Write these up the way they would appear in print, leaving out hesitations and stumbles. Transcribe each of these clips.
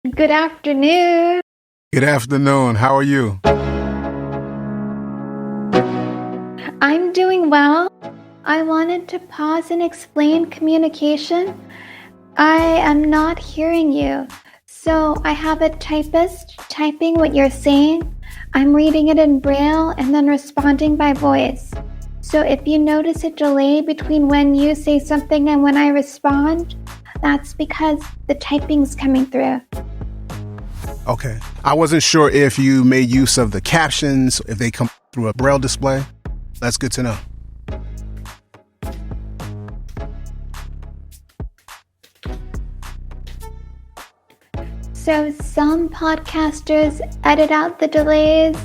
Good afternoon. Good afternoon. How are you? I'm doing well. I wanted to pause and explain communication. I am not hearing you. So I have a typist typing what you're saying. I'm reading it in Braille and then responding by voice. So if you notice a delay between when you say something and when I respond, that's because the typing's coming through. Okay. I wasn't sure if you made use of the captions, if they come through a Braille display. That's good to know. So some podcasters edit out the delays,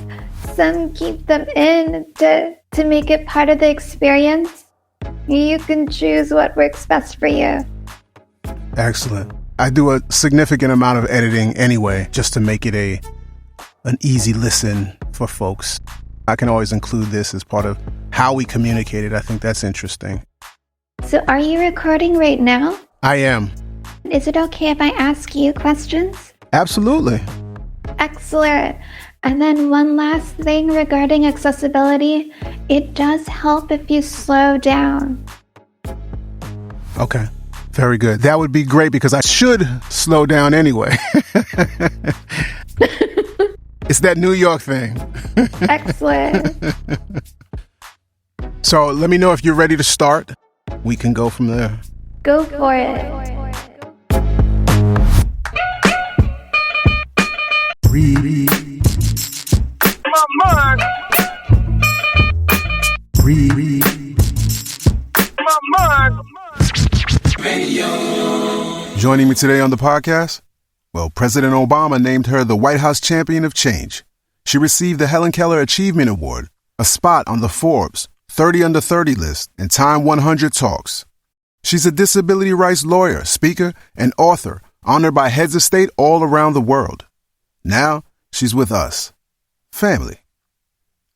some keep them in to make it part of the experience. You can choose what works best for you. Excellent. I do a significant amount of editing anyway, just to make it an easy listen for folks. I can always include this as part of how we communicated. I think that's interesting. So are you recording right now? I am. Is it okay if I ask you questions? Absolutely. Excellent. And then one last thing regarding accessibility. It does help if you slow down. Okay. Very good. That would be great because I should slow down anyway. It's that New York thing. Excellent. So let me know if you're ready to start. We can go from there. Go for it. Read. My mind. Read. My mind. Joining me today on the podcast? Well, President Obama named her the White House Champion of Change. She received the Helen Keller Achievement Award, a spot on the Forbes 30 Under 30 list, and Time 100 Talks. She's a disability rights lawyer, speaker, and author, honored by heads of state all around the world. Now, she's with us. Family.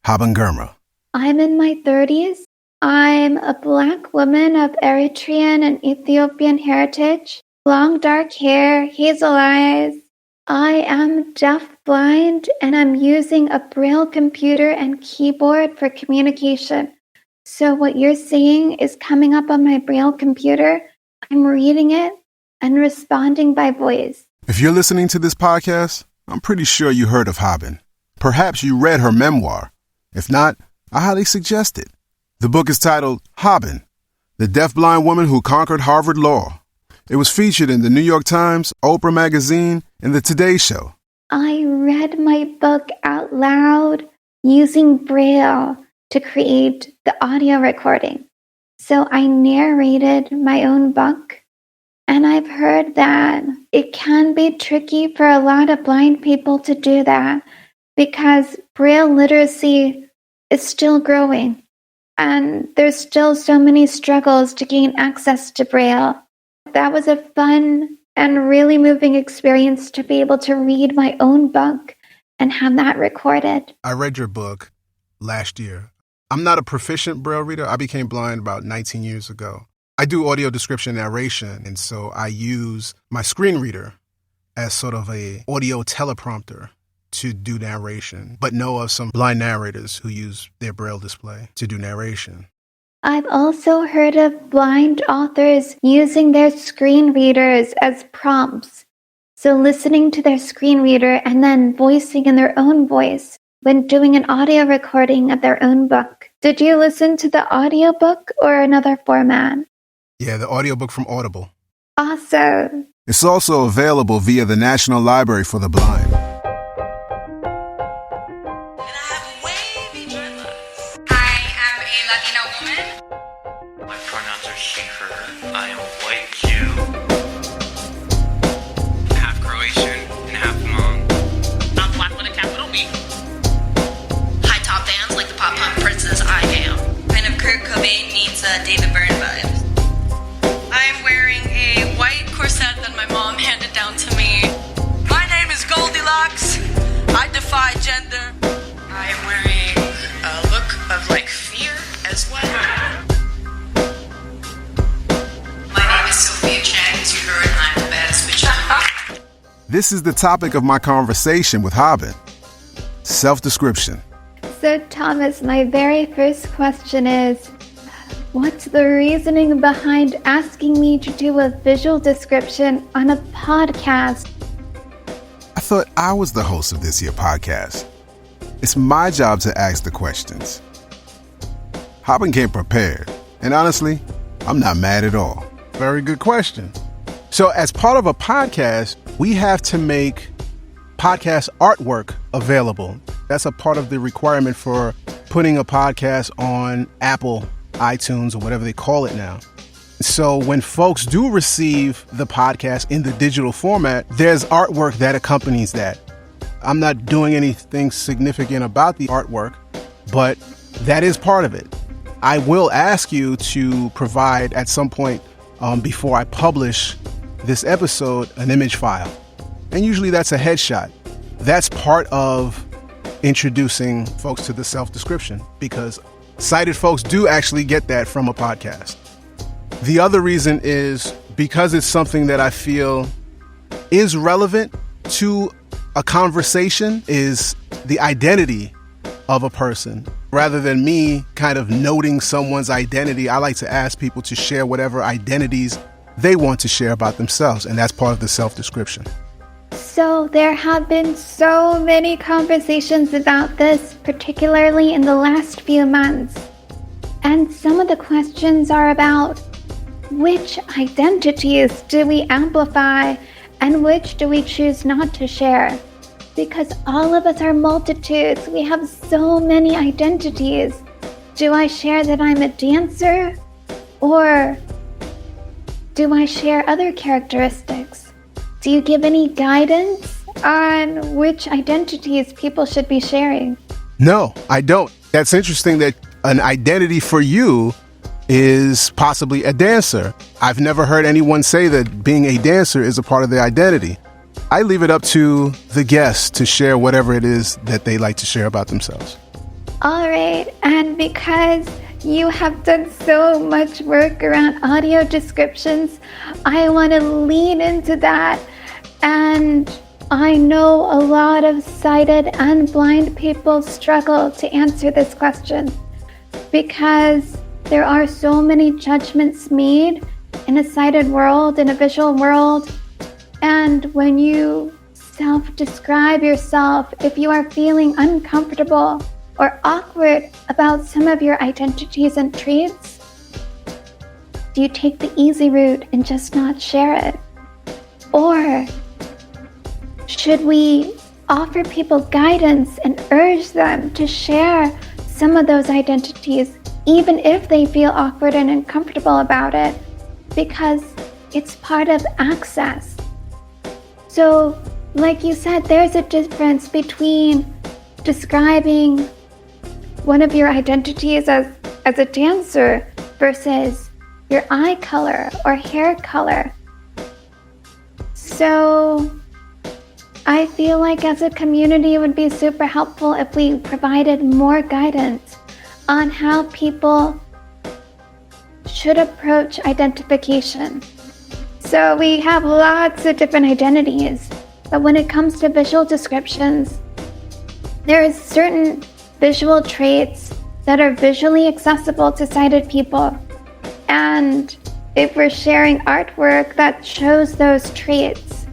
Haben Girma. I'm in my 30s. I'm a Black woman of Eritrean and Ethiopian heritage. Long dark hair, hazel eyes. I am deaf-blind and I'm using a Braille computer and keyboard for communication. So what you're seeing is coming up on my Braille computer. I'm reading it and responding by voice. If you're listening to this podcast, I'm pretty sure you heard of Haben. Perhaps you read her memoir. If not, I highly suggest it. The book is titled Haben, The Deaf-Blind Woman Who Conquered Harvard Law. It was featured in the New York Times, Oprah Magazine, and The Today Show. I read my book out loud using Braille to create the audio recording. So I narrated my own book, and I've heard that it can be tricky for a lot of blind people to do that because Braille literacy is still growing, and there's still so many struggles to gain access to Braille. That was a fun and really moving experience to be able to read my own book and have that recorded. I read your book last year. I'm not a proficient Braille reader. I became blind about 19 years ago. I do audio description narration, and so I use my screen reader as sort of a audio teleprompter to do narration, but know of some blind narrators who use their Braille display to do narration. I've also heard of blind authors using their screen readers as prompts. So listening to their screen reader and then voicing in their own voice when doing an audio recording of their own book. Did you listen to the audiobook or another format? Yeah, the audiobook from Audible. Awesome. It's also available via the National Library for the Blind. Latina woman. My pronouns are she, her. I am a white Jew. Half Croatian and half Hmong. I'm black with a capital B. High top bands like the pop punk princess I am. Kind of Kurt Cobain meets David Byrne vibes. I'm wearing a white corset that my mom handed down to me. My name is Goldilocks. I defy gender. I am wearing a look of like fear as well. My name is Sophia Chang, as you heard, and I'm the baddest bitch in the world. This is the topic of my conversation with Haben. Self-description. So, Thomas, my very first question is, what's the reasoning behind asking me to do a visual description on a podcast? I thought I was the host of this here podcast. It's my job to ask the questions. Haben came prepared, and honestly, I'm not mad at all. Very good question. So as part of a podcast, we have to make podcast artwork available. That's a part of the requirement for putting a podcast on Apple, iTunes, or whatever they call it now. So when folks do receive the podcast in the digital format, there's artwork that accompanies that. I'm not doing anything significant about the artwork, but that is part of it. I will ask you to provide at some point before I publish this episode an image file. And usually that's a headshot. That's part of introducing folks to the self-description because sighted folks do actually get that from a podcast. The other reason is because it's something that I feel is relevant to a conversation is the identity of a person. Rather than me kind of noting someone's identity, I like to ask people to share whatever identities they want to share about themselves, and that's part of the self-description. So there have been so many conversations about this, particularly in the last few months. And some of the questions are about which identities do we amplify and which do we choose not to share? Because all of us are multitudes. We have so many identities. Do I share that I'm a dancer? Or do I share other characteristics? Do you give any guidance on which identities people should be sharing? No, I don't. That's interesting that an identity for you is possibly a dancer. I've never heard anyone say that being a dancer is a part of their identity. I leave it up to the guests to share whatever it is that they like to share about themselves. All right, and because you have done so much work around audio descriptions, I want to lean into that. And I know a lot of sighted and blind people struggle to answer this question because there are so many judgments made in a sighted world, in a visual world. And when you self-describe yourself, if you are feeling uncomfortable or awkward about some of your identities and traits, do you take the easy route and just not share it? Or should we offer people guidance and urge them to share some of those identities, even if they feel awkward and uncomfortable about it, because it's part of access? So, like you said, there's a difference between describing one of your identities as a dancer versus your eye color or hair color. So, I feel like as a community it would be super helpful if we provided more guidance on how people should approach identification. So we have lots of different identities, but when it comes to visual descriptions, there are certain visual traits that are visually accessible to sighted people. And if we're sharing artwork that shows those traits,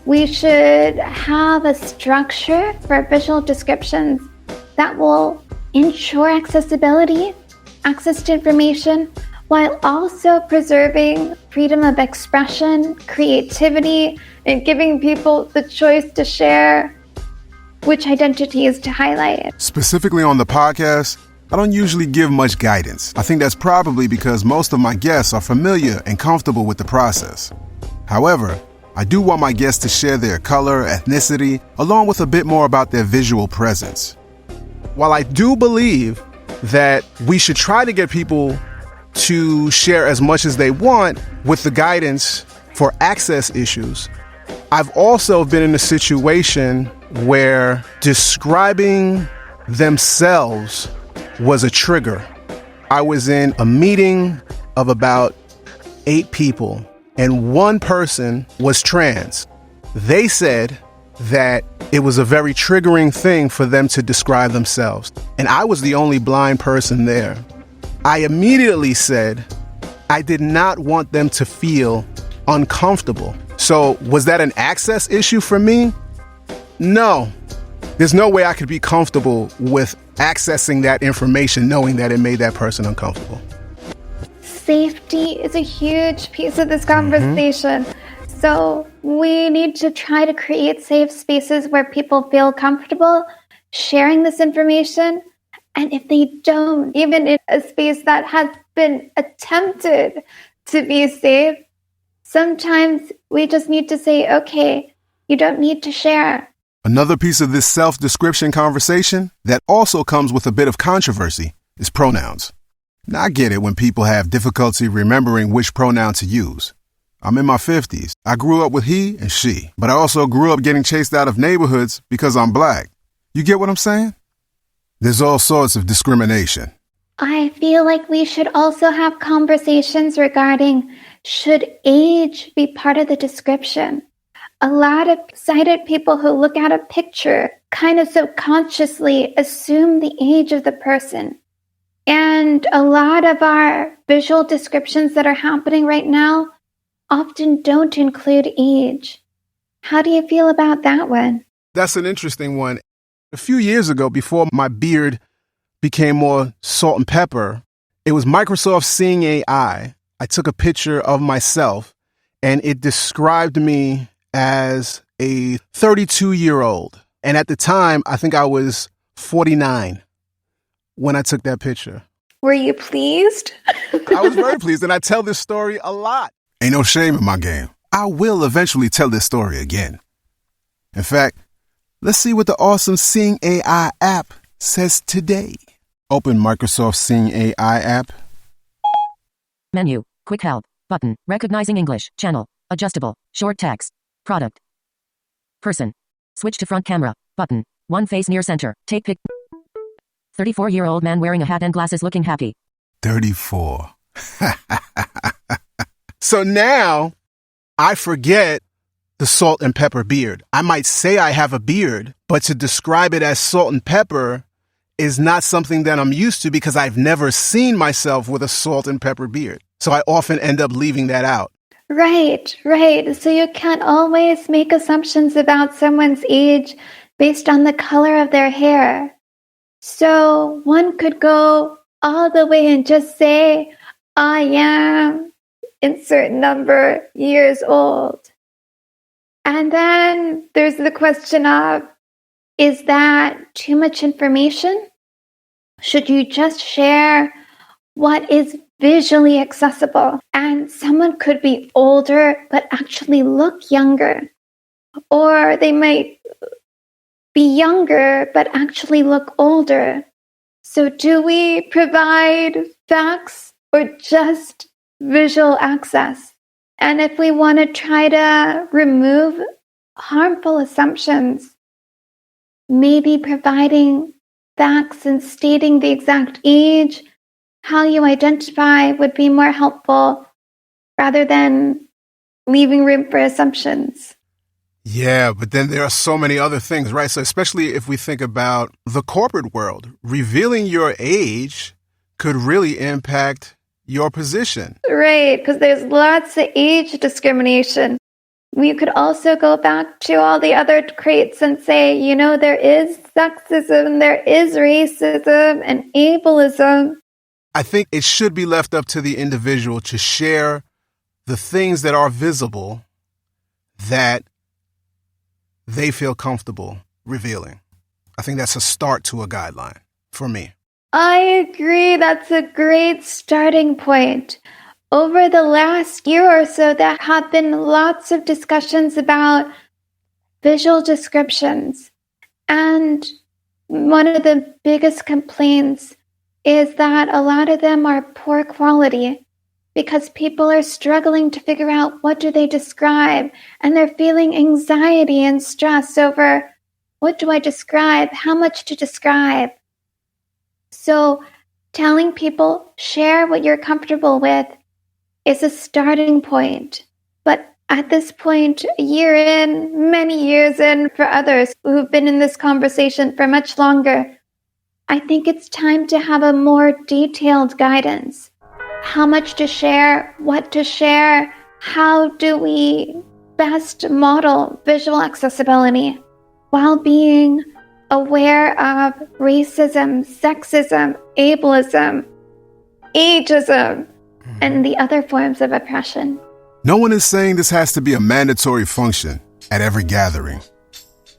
we should have a structure for visual descriptions that will ensure accessibility, access to information, while also preserving freedom of expression, creativity, and giving people the choice to share which identities to highlight. Specifically on the podcast, I don't usually give much guidance. I think that's probably because most of my guests are familiar and comfortable with the process. However, I do want my guests to share their color, ethnicity, along with a bit more about their visual presence. While I do believe that we should try to get people to share as much as they want with the guidance for access issues, I've also been in a situation where describing themselves was a trigger. I was in a meeting of about 8 people, and one person was trans. They said that it was a very triggering thing for them to describe themselves. And I was the only blind person there. I immediately said I did not want them to feel uncomfortable. So was that an access issue for me? No. There's no way I could be comfortable with accessing that information knowing that it made that person uncomfortable. Safety is a huge piece of this conversation. So we need to try to create safe spaces where people feel comfortable sharing this information. And if they don't, even in a space that has been attempted to be safe, sometimes we just need to say, okay, you don't need to share. Another piece of this self-description conversation that also comes with a bit of controversy is pronouns. Now, I get it when people have difficulty remembering which pronoun to use. I'm in my 50s. I grew up with he and she, but I also grew up getting chased out of neighborhoods because I'm black. You get what I'm saying? There's all sorts of discrimination. I feel like we should also have conversations regarding should age be part of the description. A lot of sighted people who look at a picture kind of subconsciously assume the age of the person. And a lot of our visual descriptions that are happening right now often don't include age. How do you feel about that one? That's an interesting one. A few years ago, before my beard became more salt and pepper, it was Microsoft Seeing AI. I took a picture of myself and it described me as a 32-year-old. And at the time, I think I was 49 when I took that picture. Were you pleased? I was very pleased, and I tell this story a lot. Ain't no shame in my game. I will eventually tell this story again. In fact, let's see what the awesome Seeing AI app says today. Open Microsoft Seeing AI app. Menu, quick help, button, recognizing English, channel, adjustable, short text, product, person, switch to front camera, button, one face near center, take pic. 34-year-old man wearing a hat and glasses looking happy. 34. So now I forget the salt and pepper beard. I might say I have a beard, but to describe it as salt and pepper is not something that I'm used to because I've never seen myself with a salt and pepper beard. So I often end up leaving that out. Right. So you can't always make assumptions about someone's age based on the color of their hair. So one could go all the way and just say, I am insert number years old. And then there's the question of, is that too much information? Should you just share what is visually accessible? And someone could be older but actually look younger. Or they might be younger but actually look older. So do we provide facts or just visual access? And if we want to try to remove harmful assumptions, maybe providing facts and stating the exact age, how you identify would be more helpful rather than leaving room for assumptions. Yeah, but then there are so many other things, right? So especially if we think about the corporate world, revealing your age could really impact your position. Right, because there's lots of age discrimination. We could also go back to all the other traits and say, there is sexism, there is racism and ableism. I think it should be left up to the individual to share the things that are visible that they feel comfortable revealing. I think that's a start to a guideline for me. I agree. That's a great starting point. Over the last year or so, there have been lots of discussions about visual descriptions. And one of the biggest complaints is that a lot of them are poor quality because people are struggling to figure out what do they describe, and they're feeling anxiety and stress over what do I describe, how much to describe. So telling people, share what you're comfortable with is a starting point. But At this point, a year in, many years in, for others who've been in this conversation for much longer, I think it's time to have a more detailed guidance. How much to share, what to share, how do we best model visual accessibility while being aware of racism, sexism, ableism, ageism, and the other forms of oppression. No one is saying this has to be a mandatory function at every gathering.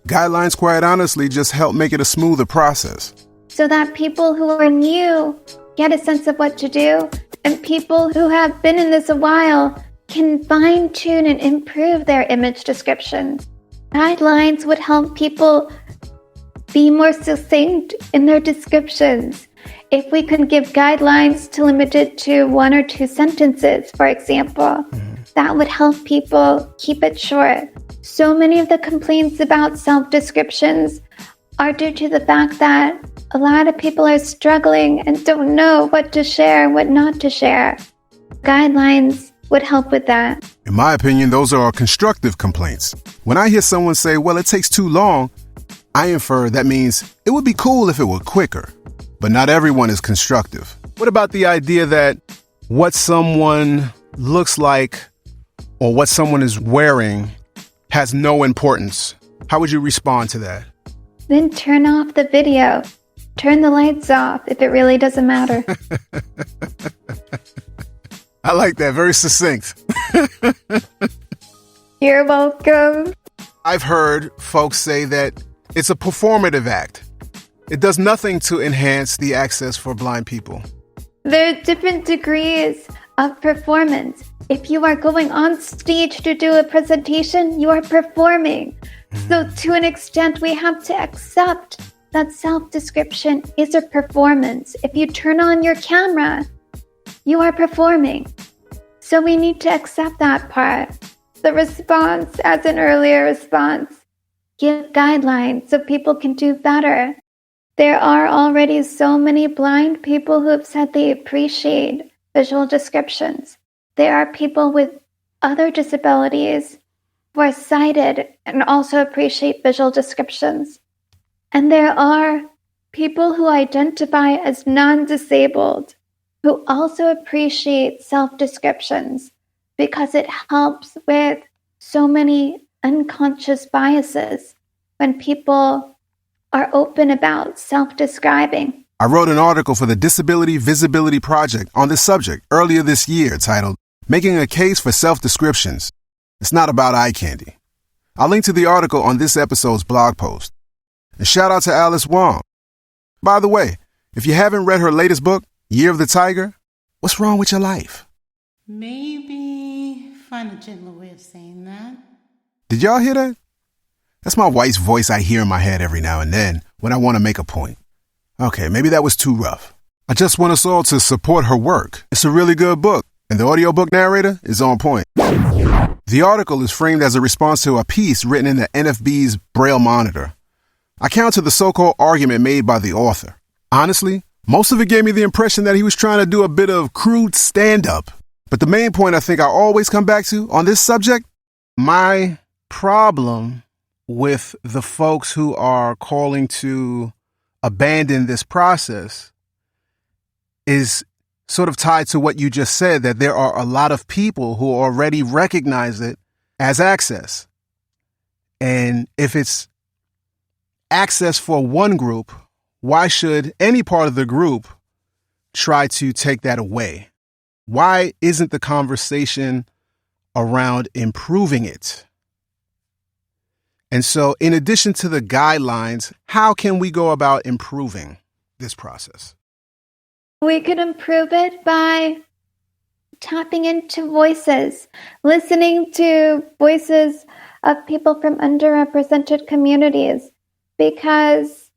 Guidelines, quite honestly, just help make it a smoother process. So that people who are new get a sense of what to do, and people who have been in this a while can fine-tune and improve their image descriptions. Guidelines would help people be more succinct in their descriptions. If we could give guidelines to limit it to 1 or 2 sentences, for example, that would help people keep it short. So many of the complaints about self-descriptions are due to the fact that a lot of people are struggling and don't know what to share and what not to share. Guidelines would help with that. In my opinion, those are constructive complaints. When I hear someone say, well, it takes too long, I infer that means it would be cool if it were quicker. But not everyone is constructive. What about the idea that what someone looks like or what someone is wearing has no importance? How would you respond to that? Then turn off the video. Turn the lights off if it really doesn't matter. I like that. Very succinct. You're welcome. I've heard folks say that it's a performative act. It does nothing to enhance the access for blind people. There are different degrees of performance. If you are going on stage to do a presentation, you are performing. So to an extent, we have to accept that self-description is a performance. If you turn on your camera, you are performing. So we need to accept that part. The response, as an earlier response, give guidelines so people can do better. There are already so many blind people who have said they appreciate visual descriptions. There are people with other disabilities who are sighted and also appreciate visual descriptions. And there are people who identify as non-disabled who also appreciate self-descriptions because it helps with so many unconscious biases when people are open about self-describing. I wrote an article for the Disability Visibility Project on this subject earlier this year titled, Making a Case for Self-Descriptions. It's not about eye candy. I'll link to the article on this episode's blog post. And shout out to Alice Wong. By the way, if you haven't read her latest book, Year of the Tiger, what's wrong with your life? Maybe find a gentler way of saying that. Did y'all hear that? That's my wife's voice I hear in my head every now and then when I want to make a point. Okay, maybe that was too rough. I just want us all to support her work. It's a really good book, and the audiobook narrator is on point. The article is framed as a response to a piece written in the NFB's Braille Monitor. I counter the so-called argument made by the author. Honestly, most of it gave me the impression that he was trying to do a bit of crude stand-up. But the main point I think I always come back to on this subject, my problem with the folks who are calling to abandon this process is sort of tied to what you just said, that there are a lot of people who already recognize it as access. And if it's access for one group, why should any part of the group try to take that away? Why isn't the conversation around improving it? And so, in addition to the guidelines, how can we go about improving this process? We could improve it by tapping into voices, listening to voices of people from underrepresented communities, because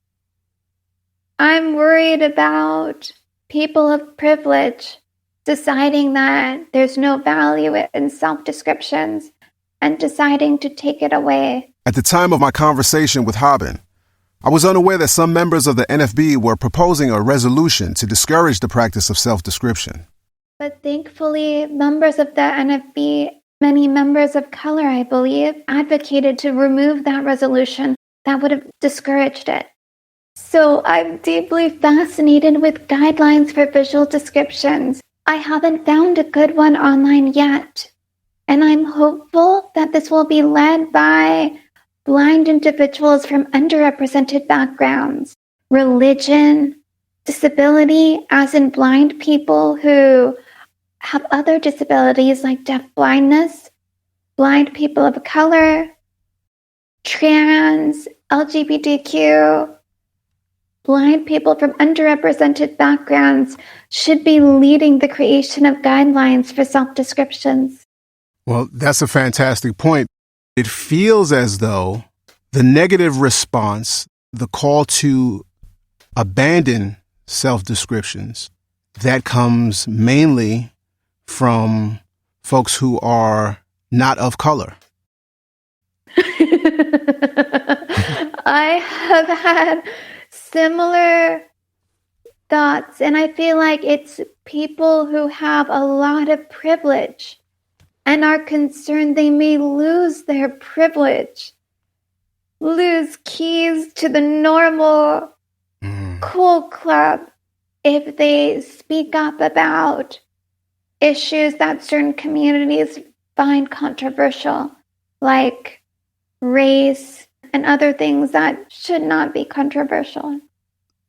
I'm worried about people of privilege deciding that there's no value in self-descriptions and deciding to take it away. At the time of my conversation with Haben, I was unaware that some members of the NFB were proposing a resolution to discourage the practice of self-description. But thankfully, members of the NFB Many members of color, I believe, advocated to remove that resolution that would have discouraged it. So I'm deeply fascinated with guidelines for visual descriptions. I haven't found a good one online yet. And I'm hopeful that this will be led by blind individuals from underrepresented backgrounds, religion, disability, as in blind people who have other disabilities like deafblindness, blind people of color, trans, LGBTQ, blind people from underrepresented backgrounds should be leading the creation of guidelines for self-descriptions. Well, that's a fantastic point. It feels as though the negative response, the call to abandon self-descriptions, that comes mainly from folks who are not of color. I have had similar thoughts, and I feel like it's people who have a lot of privilege and are concerned they may lose their privilege, lose keys to the normal cool club if they speak up about issues that certain communities find controversial, like race and other things that should not be controversial.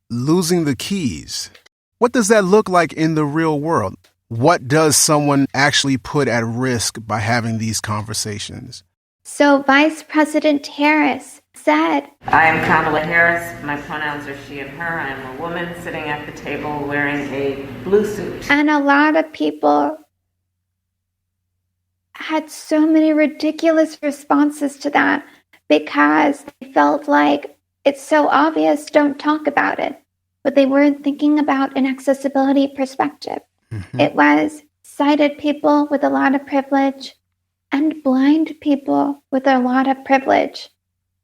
Losing the keys. What does that look like in the real world? What does someone actually put at risk by having these conversations? So Vice President Harris said, I am Kamala Harris. My pronouns are she and her. I am a woman sitting at the table wearing a blue suit. And a lot of people had so many ridiculous responses to that because they felt like it's so obvious, don't talk about it. But they weren't thinking about an accessibility perspective. Mm-hmm. It was sighted people with a lot of privilege and blind people with a lot of privilege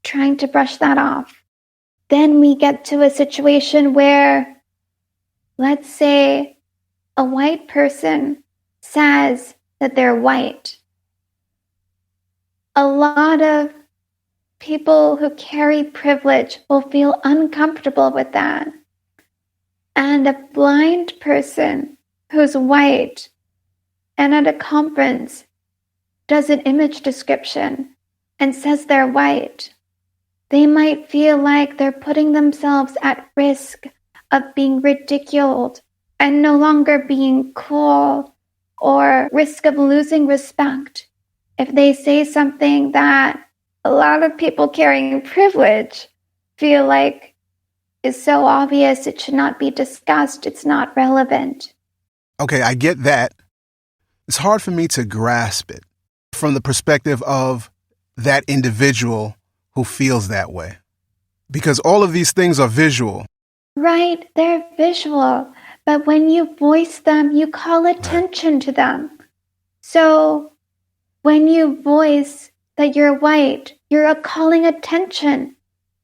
trying to brush that off. Then we get to a situation where, let's say, a white person says that they're white. A lot of people who carry privilege will feel uncomfortable with that. And a blind person who's white and at a conference does an image description and says they're white, they might feel like they're putting themselves at risk of being ridiculed and no longer being cool, or risk of losing respect if they say something that a lot of people carrying privilege feel like is so obvious it should not be discussed, it's not relevant. Okay, I get that. It's hard for me to grasp it from the perspective of that individual who feels that way. Because all of these things are visual. Right, they're visual. But when you voice them, you call attention to them. So when you voice that you're white, you're calling attention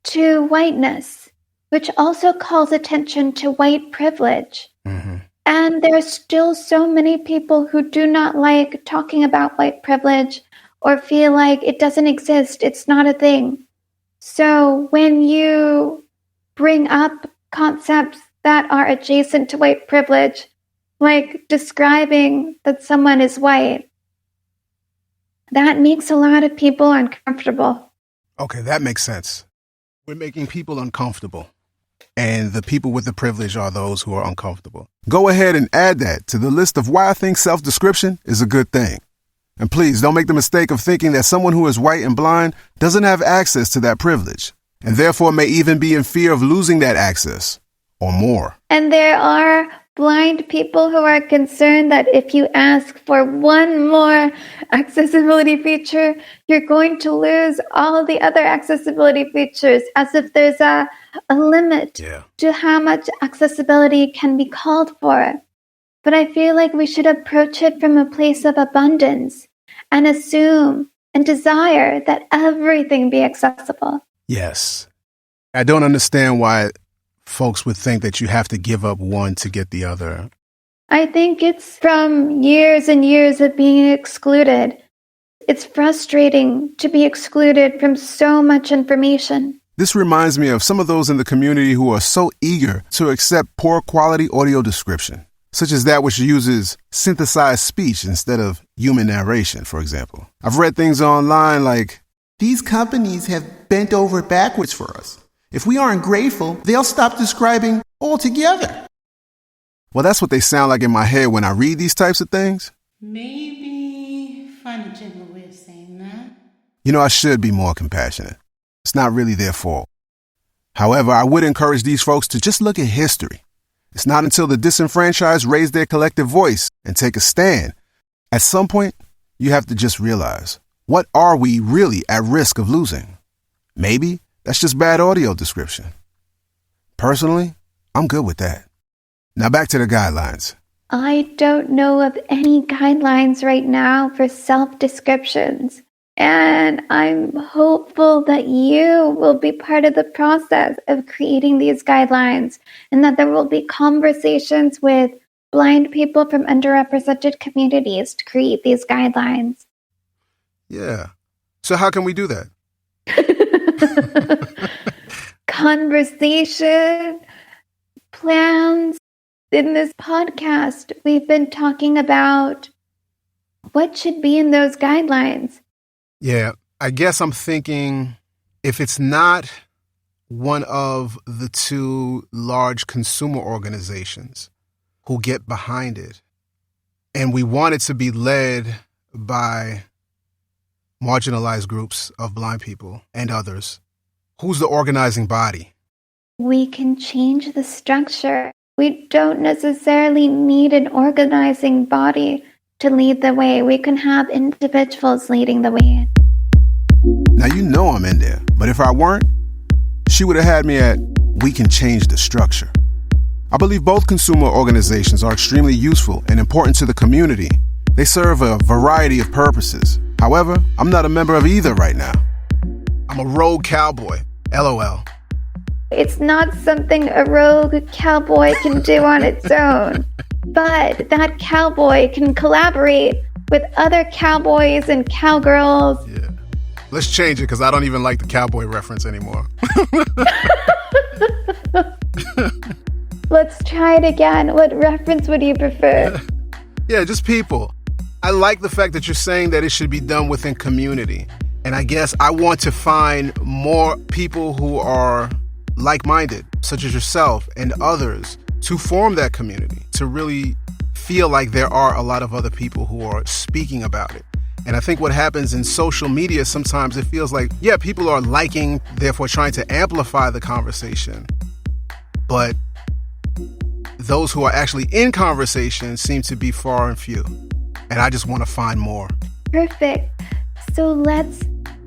to whiteness, which also calls attention to white privilege. Mm-hmm. And there's still so many people who do not like talking about white privilege or feel like it doesn't exist, it's not a thing. So when you bring up concepts that are adjacent to white privilege, like describing that someone is white, that makes a lot of people uncomfortable. Okay, that makes sense. We're making people uncomfortable. And the people with the privilege are those who are uncomfortable. Go ahead and add that to the list of why I think self-description is a good thing. And please don't make the mistake of thinking that someone who is white and blind doesn't have access to that privilege, and therefore may even be in fear of losing that access, or more. And there are blind people who are concerned that if you ask for one more accessibility feature, you're going to lose all the other accessibility features, as if there's a limit to how much accessibility can be called for. But I feel like we should approach it from a place of abundance and assume and desire that everything be accessible. Yes. I don't understand why folks would think that you have to give up one to get the other. I think it's from years and years of being excluded. It's frustrating to be excluded from so much information. This reminds me of some of those in the community who are so eager to accept poor quality audio description, such as that which uses synthesized speech instead of human narration, for example. I've read things online like, "These companies have bent over backwards for us. If we aren't grateful, they'll stop describing altogether." Well, that's what they sound like in my head when I read these types of things. Maybe find a gentler way of saying that. You know, I should be more compassionate. It's not really their fault. However, I would encourage these folks to just look at history. It's not until the disenfranchised raise their collective voice and take a stand. At some point, you have to just realize, what are we really at risk of losing? Maybe that's just bad audio description. Personally, I'm good with that. Now back to the guidelines. I don't know of any guidelines right now for self-descriptions, and I'm hopeful that you will be part of the process of creating these guidelines, and that there will be conversations with blind people from underrepresented communities to create these guidelines. Yeah. So how can we do that? Conversation, plans. In this podcast, we've been talking about what should be in those guidelines. Yeah, I guess I'm thinking if it's not one of the two large consumer organizations who get behind it, and we want it to be led by marginalized groups of blind people and others, who's the organizing body? We can change the structure. We don't necessarily need an organizing body to lead the way. We can have individuals leading the way. Now, you know I'm in there, but if I weren't, she would have had me at, we can change the structure. I believe both consumer organizations are extremely useful and important to the community. They serve a variety of purposes. However, I'm not a member of either right now. I'm a rogue cowboy, LOL. It's not something a rogue cowboy can do on its own, but that cowboy can collaborate with other cowboys and cowgirls. Yeah. Let's change it because I don't even like the cowboy reference anymore. Let's try it again. What reference would you prefer? Yeah, just people. I like the fact that you're saying that it should be done within community. And I guess I want to find more people who are like-minded, such as yourself and others, to form that community, to really feel like there are a lot of other people who are speaking about it. And I think what happens in social media, sometimes it feels like, yeah, people are liking, therefore trying to amplify the conversation. But those who are actually in conversation seem to be far and few. And I just want to find more. Perfect. So let's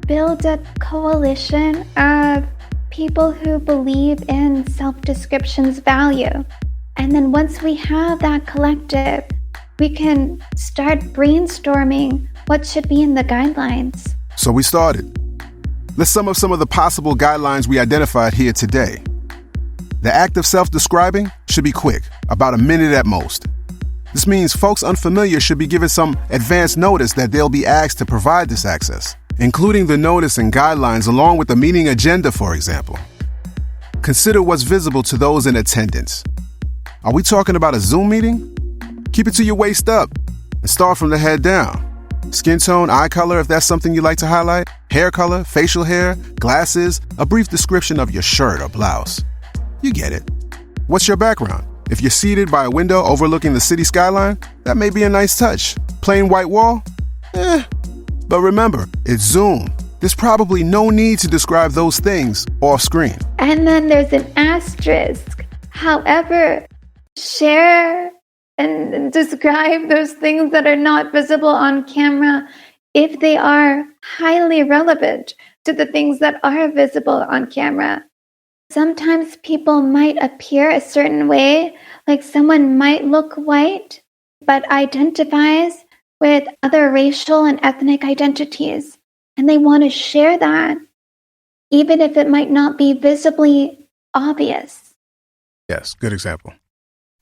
build a coalition of people who believe in self-description's value. And then once we have that collective, we can start brainstorming what should be in the guidelines. So we started. Let's sum up some of the possible guidelines we identified here today. The act of self-describing should be quick, about a minute at most. This means folks unfamiliar should be given some advance notice that they'll be asked to provide this access, including the notice and guidelines along with the meeting agenda, for example. Consider what's visible to those in attendance. Are we talking about a Zoom meeting? Keep it to your waist up and start from the head down. Skin tone, eye color, if that's something you like to highlight, hair color, facial hair, glasses, a brief description of your shirt or blouse. You get it. What's your background? If you're seated by a window overlooking the city skyline, that may be a nice touch. Plain white wall? But remember, it's Zoom. There's probably no need to describe those things off screen. And then there's an asterisk. However, share and describe those things that are not visible on camera if they are highly relevant to the things that are visible on camera. Sometimes people might appear a certain way, like someone might look white, but identifies with other racial and ethnic identities, and they want to share that, even if it might not be visibly obvious. Yes, good example.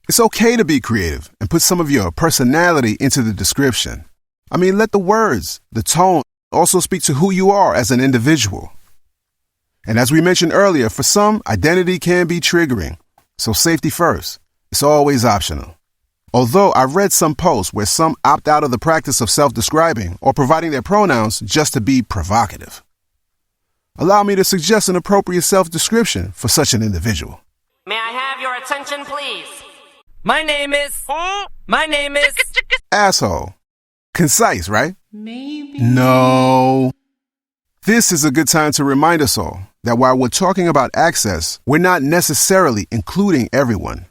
It's okay to be creative and put some of your personality into the description. I mean, let the words, the tone, also speak to who you are as an individual. And as we mentioned earlier, for some, identity can be triggering. So safety first. It's always optional. Although I've read some posts where some opt out of the practice of self-describing or providing their pronouns just to be provocative. Allow me to suggest an appropriate self-description for such an individual. May I have your attention, please? My name is... My name is... Asshole. Concise, right? Maybe. No. This is a good time to remind us all that while we're talking about access, we're not necessarily including everyone.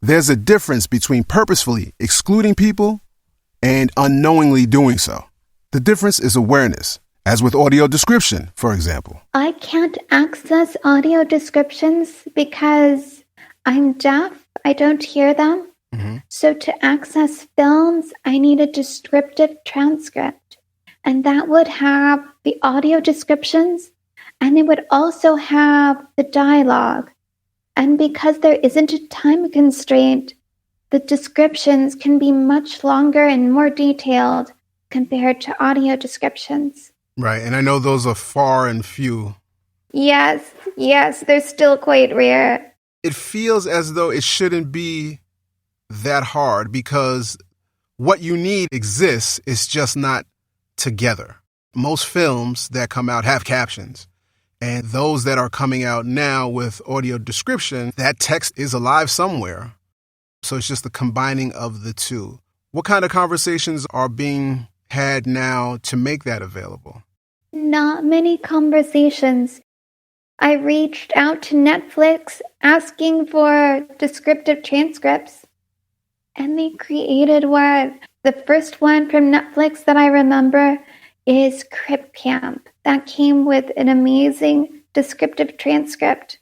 There's a difference between purposefully excluding people and unknowingly doing so. The difference is awareness, as with audio description, for example. I can't access audio descriptions because I'm deaf. I don't hear them. So to access films, I need a descriptive transcript. And that would have the audio descriptions, and it would also have the dialogue. And because there isn't a time constraint, the descriptions can be much longer and more detailed compared to audio descriptions. Right, and I know those are far and few. Yes, they're still quite rare. It feels as though it shouldn't be that hard because what you need exists, it's just not together. Most films that come out have captions, and those that are coming out now with audio description, that text is alive somewhere. So it's just the combining of the two. What kind of conversations are being had now to make that available? Not many conversations. I reached out to Netflix asking for descriptive transcripts, and they created one. The first one from Netflix that I remember is Crip Camp. That came with an amazing descriptive transcript,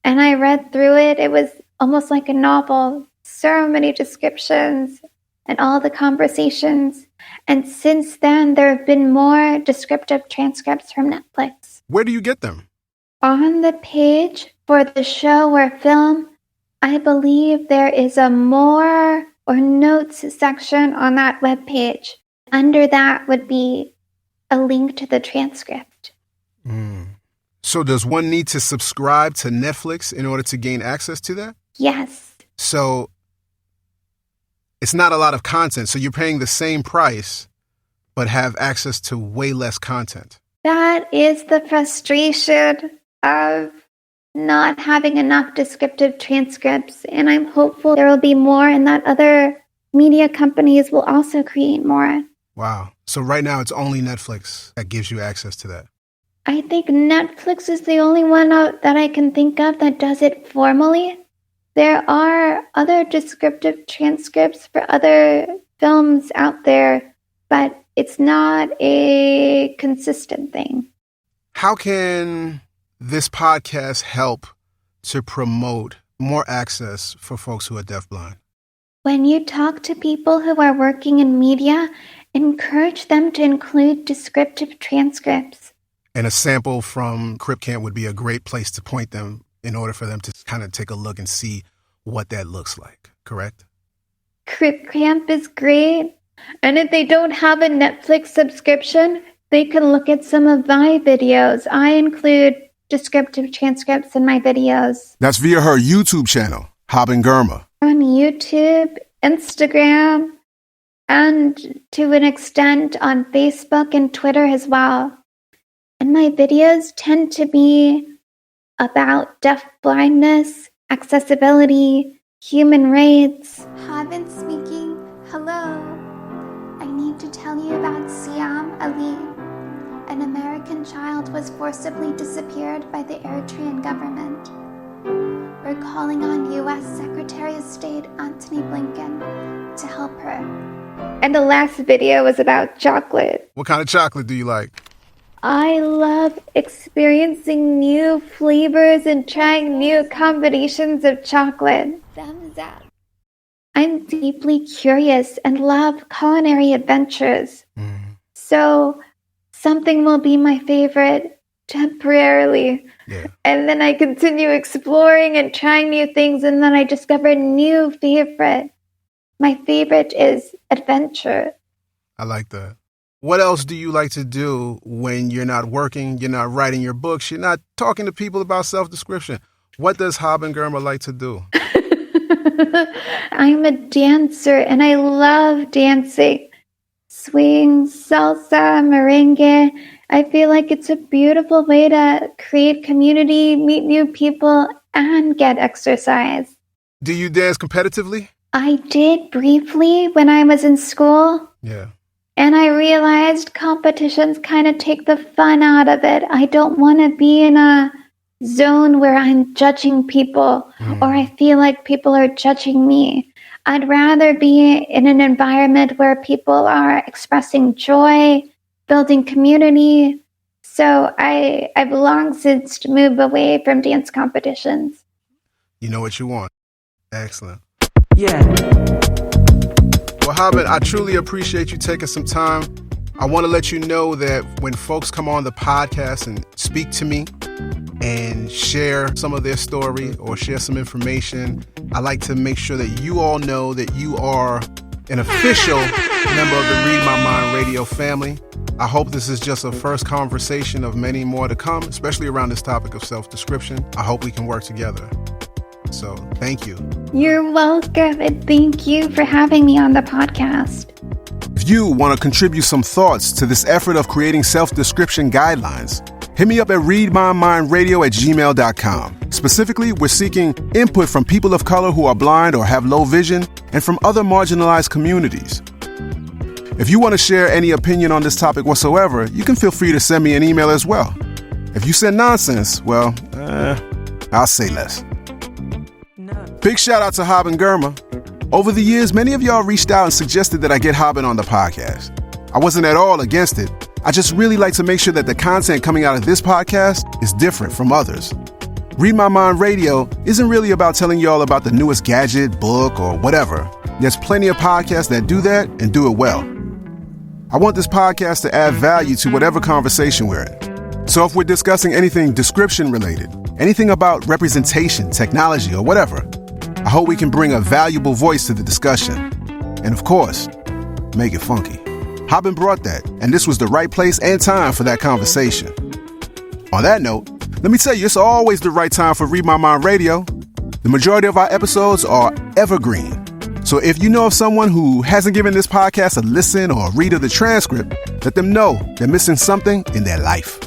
and I read through it. It was almost like a novel. So many descriptions and all the conversations. And since then, there have been more descriptive transcripts from Netflix. Where do you get them? On the page for the show or film, I believe there is a more or notes section on that webpage. Under that would be a link to the transcript. So does one need to subscribe to Netflix in order to gain access to that? Yes. So it's not a lot of content. So you're paying the same price, but have access to way less content. That is the frustration of not having enough descriptive transcripts, and I'm hopeful there will be more and that other media companies will also create more. Wow. So right now it's only Netflix that gives you access to that. I think Netflix is the only one that I can think of that does it formally. There are other descriptive transcripts for other films out there, but it's not a consistent thing. How can this podcast help to promote more access for folks who are deafblind? When you talk to people who are working in media, encourage them to include descriptive transcripts. And a sample from Crip Camp would be a great place to point them in order for them to kind of take a look and see what that looks like, correct? Crip Camp is great. And if they don't have a Netflix subscription, they can look at some of my videos. I include descriptive transcripts in my videos. That's via her YouTube channel, Haben Girma. On YouTube, Instagram, and to an extent on Facebook and Twitter as well. And my videos tend to be about deafblindness, accessibility, human rights. Haben speaking. Hello. I need to tell you about Siam Ali. An American child was forcibly disappeared by the Eritrean government. We're calling on U.S. Secretary of State Antony Blinken to help her. And the last video was about chocolate. What kind of chocolate do you like? I love experiencing new flavors and trying new combinations of chocolate. Thumbs up. I'm deeply curious and love culinary adventures. So something will be my favorite temporarily. Yeah. And then I continue exploring and trying new things, and then I discover a new favorite. My favorite is adventure. I like that. What else do you like to do when you're not working, you're not writing your books, you're not talking to people about self-description? What does Haben Girma like to do? I'm a dancer and I love dancing. Swing, salsa, merengue. I feel like it's a beautiful way to create community, meet new people, and get exercise. Do you dance competitively? I did briefly when I was in school. Yeah. And I realized competitions kind of take the fun out of it. I don't want to be in a zone where I'm judging people or I feel like people are judging me. I'd rather be in an environment where people are expressing joy, building community. So I've long since moved away from dance competitions. You know what you want. Excellent. Yeah. Well, Haben, I truly appreciate you taking some time. I want to let you know that when folks come on the podcast and speak to me and share some of their story or share some information, I like to make sure that you all know that you are an official member of the Read My Mind radio family. I hope this is just a first conversation of many more to come, especially around this topic of self-description. I hope we can work together. So thank you. You're welcome, and thank you for having me on the podcast. If you want to contribute some thoughts to this effort of creating self-description guidelines, hit me up at readmymindradio@gmail.com. Specifically, we're seeking input from people of color who are blind or have low vision and from other marginalized communities. If you want to share any opinion on this topic whatsoever, you can feel free to send me an email as well. If you send nonsense, well, I'll say less. Big shout out to Haben Girma. Over the years, many of y'all reached out and suggested that I get Haben on the podcast. I wasn't at all against it. I just really like to make sure that the content coming out of this podcast is different from others. Read My Mind Radio isn't really about telling y'all about the newest gadget, book, or whatever. There's plenty of podcasts that do that and do it well. I want this podcast to add value to whatever conversation we're in. So if we're discussing anything description related, anything about representation, technology, or whatever, I hope we can bring a valuable voice to the discussion. And of course, make it funky. Haben brought that, and this was the right place and time for that conversation. On that note, let me tell you, it's always the right time for Read My Mind Radio. The majority of our episodes are evergreen. So if you know of someone who hasn't given this podcast a listen or a read of the transcript, let them know they're missing something in their life.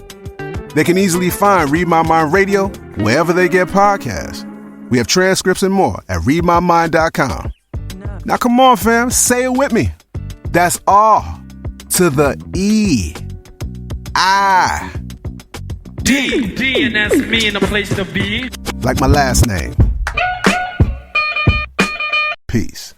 They can easily find Read My Mind Radio wherever they get podcasts. We have transcripts and more at readmymind.com. Now come on, fam, say it with me. That's R to the E. I. D, and that's me in a place to be. Like my last name. Peace.